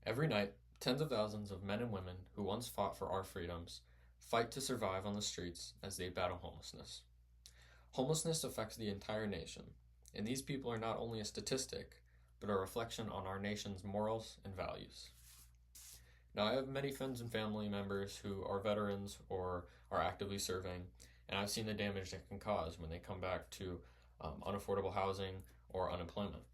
Every night, tens of thousands of men and women who once fought for our freedoms fight to survive on the streets as they battle homelessness. Homelessness affects the entire nation, and these people are not only a statistic, but a reflection on our nation's morals and values. Now, I have many friends and family members who are veterans or are actively serving, and I've seen the damage that can cause when they come back to unaffordable housing or unemployment.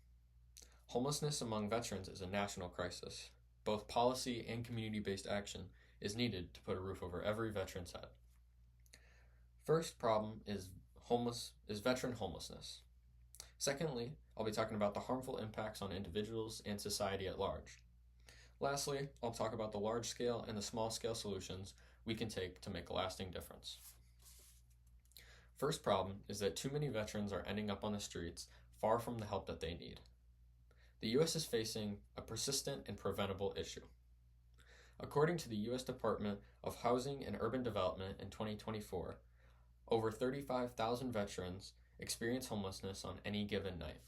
Homelessness among veterans is a national crisis. Both policy and community-based action is needed to put a roof over every veteran's head. First problem is veteran homelessness. Secondly, I'll be talking about the harmful impacts on individuals and society at large. Lastly, I'll talk about the large-scale and the small-scale solutions we can take to make a lasting difference. First problem is that too many veterans are ending up on the streets far from the help that they need. The U.S. is facing a persistent and preventable issue. According to the U.S. Department of Housing and Urban Development in 2024, over 35,000 veterans experience homelessness on any given night.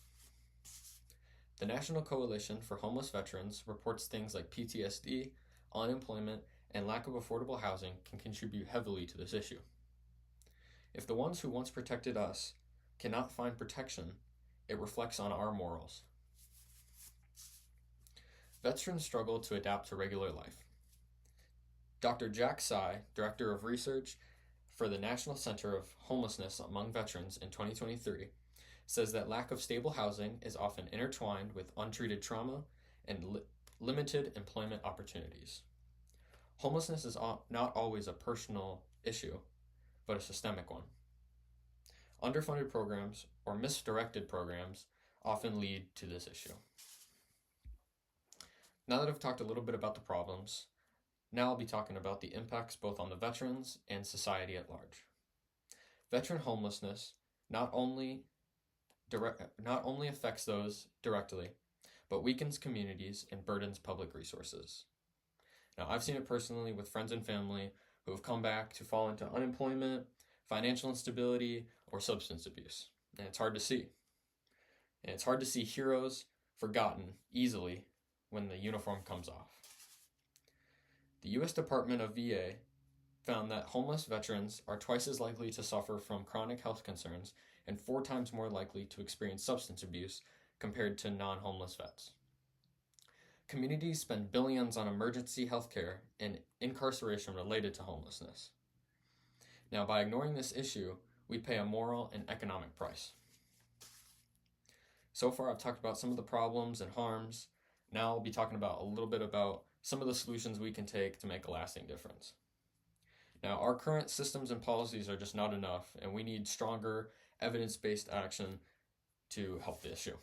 The National Coalition for Homeless Veterans reports things like PTSD, unemployment, and lack of affordable housing can contribute heavily to this issue. If the ones who once protected us cannot find protection, it reflects on our morals. Veterans struggle to adapt to regular life. Dr. Jack Tsai, Director of Research for the National Center of Homelessness Among Veterans in 2023, says that lack of stable housing is often intertwined with untreated trauma and limited employment opportunities. Homelessness is not always a personal issue, but a systemic one. Underfunded programs or misdirected programs often lead to this issue. Now that I've talked a little bit about the problems, now I'll be talking about the impacts both on the veterans and society at large. Veteran homelessness not only affects those directly, but weakens communities and burdens public resources. Now, I've seen it personally with friends and family who have come back to fall into unemployment, financial instability, or substance abuse. And it's hard to see. And it's hard to see heroes forgotten easily when the uniform comes off. The U.S. Department of VA found that homeless veterans are twice as likely to suffer from chronic health concerns and 4 times more likely to experience substance abuse compared to non-homeless vets. Communities spend billions on emergency health care and incarceration related to homelessness. Now, by ignoring this issue, we pay a moral and economic price. So far, I've talked about some of the problems and harms. Now I'll be talking about a little bit about some of the solutions we can take to make a lasting difference. Now, our current systems and policies are just not enough, and we need stronger evidence-based action to help the issue.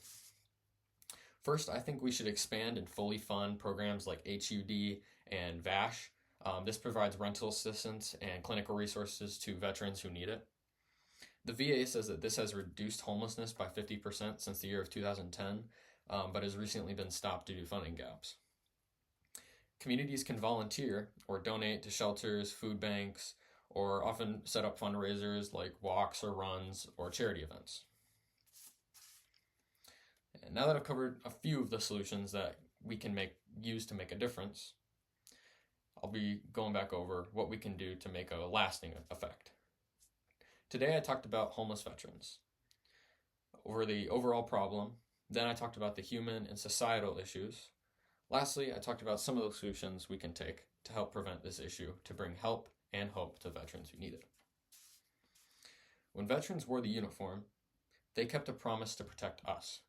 First, I think we should expand and fully fund programs like HUD and VASH. This provides rental assistance and clinical resources to veterans who need it. The VA says that this has reduced homelessness by 50% since the year of 2010, but has recently been stopped due to funding gaps. Communities can volunteer or donate to shelters, food banks, or often set up fundraisers like walks or runs or charity events. And now that I've covered a few of the solutions that we can use to make a difference, I'll be going back over what we can do to make a lasting effect. Today I talked about homeless veterans, over the overall problem. Then I talked about the human and societal issues. Lastly, I talked about some of the solutions we can take to help prevent this issue, to bring help and hope to veterans who need it. When veterans wore the uniform, they kept a promise to protect us.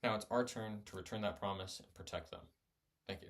Now it's our turn to return that promise and protect them. Thank you.